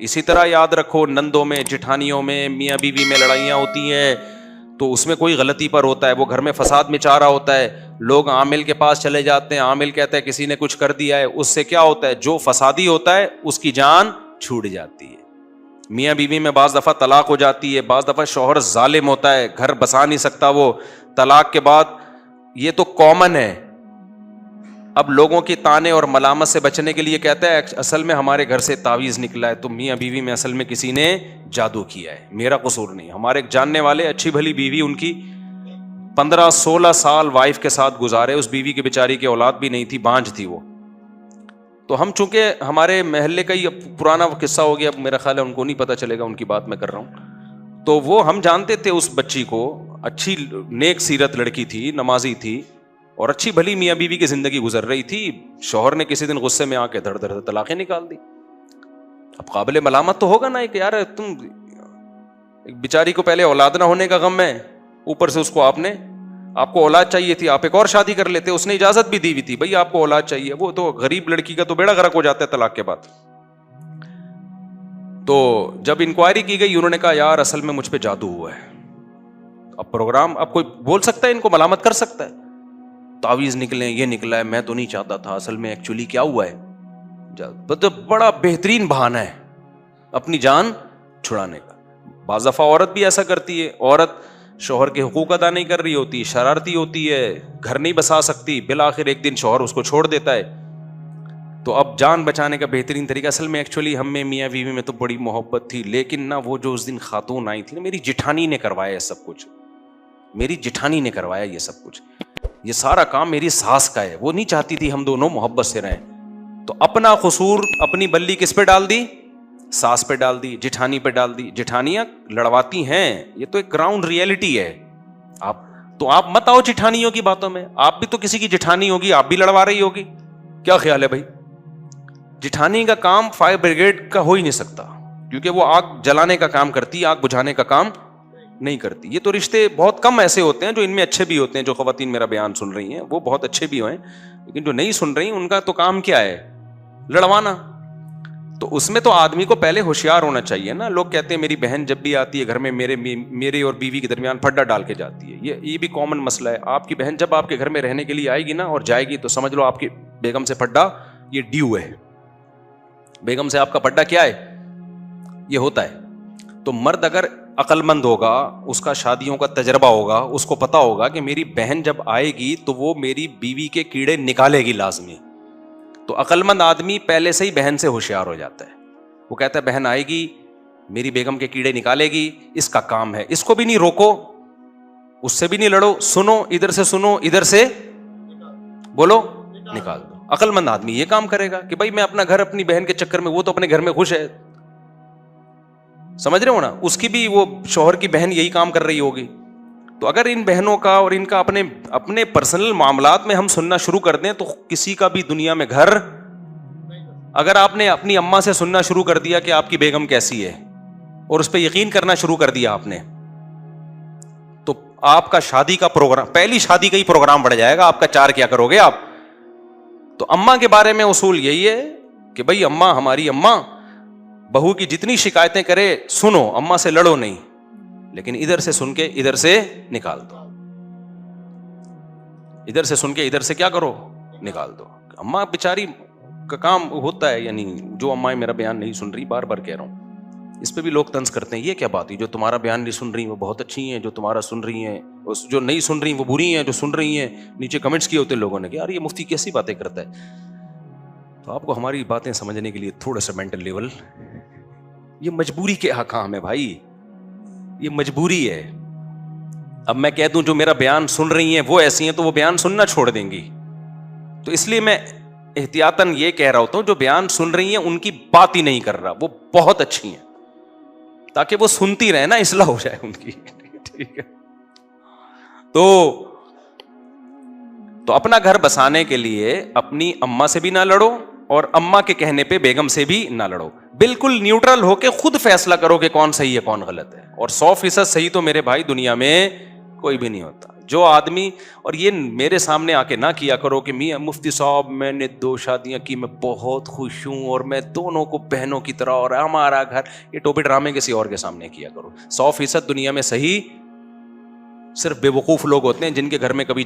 اسی طرح یاد رکھو نندوں میں جٹھانیوں میں میاں بیوی میں لڑائیاں ہوتی ہیں تو اس میں کوئی غلطی پر ہوتا ہے, وہ گھر میں فساد مچا رہا ہوتا ہے, لوگ عامل کے پاس چلے جاتے ہیں, عامل کہتا ہے کسی نے کچھ کر دیا ہے, اس سے کیا ہوتا ہے, جو فسادی ہوتا ہے اس کی جان چھوٹ جاتی ہے. میاں بیوی میں بعض دفعہ طلاق ہو جاتی ہے, بعض دفعہ شوہر ظالم ہوتا ہے, گھر بسا نہیں سکتا وہ طلاق کے بعد, یہ تو کامن ہے. اب لوگوں کی تانے اور ملامت سے بچنے کے لیے کہتا ہے اصل میں ہمارے گھر سے تعویذ نکلا ہے, تو میاں بیوی میں اصل میں کسی نے جادو کیا ہے, میرا قصور نہیں. ہمارے ایک جاننے والے اچھی بھلی بیوی, ان کی 15-16 سال وائف کے ساتھ گزارے, اس بیوی کی بیچاری کی اولاد بھی نہیں تھی, بانجھ تھی وہ. تو ہم چونکہ ہمارے محلے کا ہی پرانا قصہ ہو گیا, اب میرا خیال ہے ان کو نہیں پتا چلے گا, ان کی بات میں کر رہا ہوں. تو وہ ہم جانتے تھے اس بچی کو, اچھی نیک سیرت لڑکی تھی, نمازی تھی, اور اچھی بھلی میاں بیوی کی زندگی گزر رہی تھی. شوہر نے کسی دن غصے میں آ کے دھڑ دھڑ طلاقیں نکال دی. اب قابل ملامت تو ہوگا نا کہ یار تم ایک بیچاری کو پہلے اولاد نہ ہونے کا غم ہے, اوپر سے اس کو آپ کو اولاد چاہیے تھی, آپ ایک اور شادی کر لیتے, اس نے اجازت بھی دی ہوئی تھی بھائی آپ کو اولاد چاہیے. وہ تو غریب لڑکی کا تو بیڑا غرق ہو جاتا ہے طلاق کے بعد. تو جب انکوائری کی گئی انہوں نے کہا یار اصل میں مجھ پہ جادو ہوا ہے. اب پروگرام, اب کوئی بول سکتا ہے ان کو ملامت کر سکتا ہے, تعویذ نکلے, یہ نکلا ہے, میں تو نہیں چاہتا تھا, اصل میں ایکچولی کیا ہوا ہے. بڑا بہترین بہانہ ہے اپنی جان چھڑانے کا. بعض دفعہ عورت بھی ایسا کرتی ہے, عورت شوہر کے حقوق ادا نہیں کر رہی ہوتی, شرارتی ہوتی ہے, گھر نہیں بسا سکتی, بالآخر ایک دن شوہر اس کو چھوڑ دیتا ہے. تو اب جان بچانے کا بہترین طریقہ, اصل میں ایکچولی ہم میں میاں بیوی میں تو بڑی محبت تھی, لیکن نہ وہ جو اس دن خاتون آئی تھی نا, میری جٹھانی نے کروایا سب کچھ, میری جٹھانی نے کروایا یہ سب کچھ, یہ سارا کام میری ساس کا ہے, وہ نہیں چاہتی تھی ہم دونوں محبت سے رہیں. تو اپنا قصور, اپنی بلی کس پہ ڈال دی, ساس پہ ڈال دی, جٹھانی پہ ڈال دی. جٹھانیاں لڑواتی ہیں, یہ تو ایک گراؤنڈ ریئلٹی ہے. آپ مت آؤ جٹھانیوں کی باتوں میں, آپ بھی تو کسی کی جٹھانی ہوگی, آپ بھی لڑوا رہی ہوگی. کیا خیال ہے بھائی؟ جٹھانی کا کام فائر بریگیڈ کا ہو ہی نہیں سکتا, کیونکہ وہ آگ جلانے کا کام کرتی, آگ بجھانے کا کام نہیں کرتی. یہ تو رشتے بہت کم ایسے ہوتے ہیں جو ان میں اچھے بھی ہوتے ہیں. جو خواتین میرا بیان سن رہی ہیں وہ بہت اچھے بھی ہوئے, لیکن جو نہیں سن رہی ان کا تو کام کیا ہے, لڑوانا. تو اس میں تو آدمی کو پہلے ہوشیار ہونا چاہیے نا. لوگ کہتے ہیں میری بہن جب بھی آتی ہے گھر میں میرے اور بیوی کے درمیان پھڈا ڈال کے جاتی ہے. یہ بھی کامن مسئلہ ہے. آپ کی بہن جب آپ کے گھر میں رہنے کے لیے آئے گی نا اور جائے گی, تو سمجھ لو آپ کی بیگم سے پھڈا یہ ڈیو ہے. بیگم سے آپ کا پھڈا کیا ہے, یہ ہوتا ہے. تو مرد اگر عقل مند ہوگا, اس کا شادیوں کا تجربہ ہوگا, اس کو پتا ہوگا کہ میری بہن جب آئے گی تو وہ میری بیوی کے کیڑے نکالے گی لازمی. تو عقل مند آدمی پہلے سے ہی بہن سے ہوشیار ہو جاتا ہے. وہ کہتا ہے بہن آئے گی, میری بیگم کے کیڑے نکالے گی, اس کا کام ہے. اس کو بھی نہیں روکو, اس سے بھی نہیں لڑو, سنو ادھر سے, سنو ادھر سے, بولو نکال دو. عقل مند آدمی یہ کام کرے گا کہ بھائی میں اپنا گھر اپنی بہن کے چکر میں, وہ تو اپنے گھر میں خوش ہے, سمجھ رہے ہو نا, اس کی بھی وہ شوہر کی بہن یہی کام کر رہی ہوگی. تو اگر ان بہنوں کا اور ان کا اپنے پرسنل معاملات میں ہم سننا شروع کر دیں تو کسی کا بھی دنیا میں گھر. اگر آپ نے اپنی اماں سے سننا شروع کر دیا کہ آپ کی بیگم کیسی ہے اور اس پہ یقین کرنا شروع کر دیا آپ نے, تو آپ کا شادی کا پروگرام, پہلی شادی کا ہی پروگرام بڑھ جائے گا آپ کا. 4 کیا کرو گے آپ؟ تو اماں کے بارے میں اصول یہی ہے کہ بھائی اماں, ہماری اماں بہو کی جتنی شکایتیں کرے سنو, اماں سے لڑو نہیں, لیکن ادھر سے سن کے ادھر سے نکال دو. ادھر سے سن کے ادھر سے کیا کرو, نکال دو. اماں بیچاری کا کام ہوتا ہے, یعنی جو اماں میرا بیان نہیں سن رہی, بار بار کہہ رہا ہوں, اس پہ بھی لوگ طنز کرتے ہیں, یہ کیا بات ہے, جو تمہارا بیان نہیں سن رہی وہ بہت اچھی ہیں, جو تمہارا سن رہی ہیں, جو نہیں سن رہی وہ بری ہیں, جو سن رہی ہیں. نیچے کمنٹس کیے ہوتے لوگوں نے کہ یار یہ مفتی کیسی باتیں کرتا ہے. تو آپ کو ہماری باتیں سمجھنے کے لیے تھوڑا سا مینٹل لیول, یہ مجبوری کے حکام ہے بھائی, یہ مجبوری ہے. اب میں کہہ دوں جو میرا بیان سن رہی ہیں وہ ایسی ہیں, تو وہ بیان سننا چھوڑ دیں گی. تو اس لیے میں احتیاطاً یہ کہہ رہا ہوتا ہوں جو بیان سن رہی ہیں ان کی بات ہی نہیں کر رہا, وہ بہت اچھی ہیں, تاکہ وہ سنتی رہے نا, اصلاح ہو جائے ان کی. ٹھیک ہے, تو اپنا گھر بسانے کے لیے اپنی اماں سے بھی نہ لڑو اور اماں کے کہنے پہ بیگم سے بھی نہ لڑو. بالکل نیوٹرل ہو کے خود فیصلہ کرو کہ کون صحیح ہے کون غلط ہے. اور 100% صحیح تو میرے بھائی دنیا میں کوئی بھی نہیں ہوتا. جو آدمی, اور یہ میرے سامنے آ کے نہ کیا کرو کہ میاں مفتی صاحب میں نے 2 شادیاں کی, میں بہت خوش ہوں اور میں دونوں کو بہنوں کی طرح, اور ہمارا گھر, یہ ٹوپی ڈرامے کسی اور کے سامنے کیا کرو. 100% دنیا میں صحیح صرف بے وقوف لوگ ہوتے ہیں جن کے گھر میں کبھی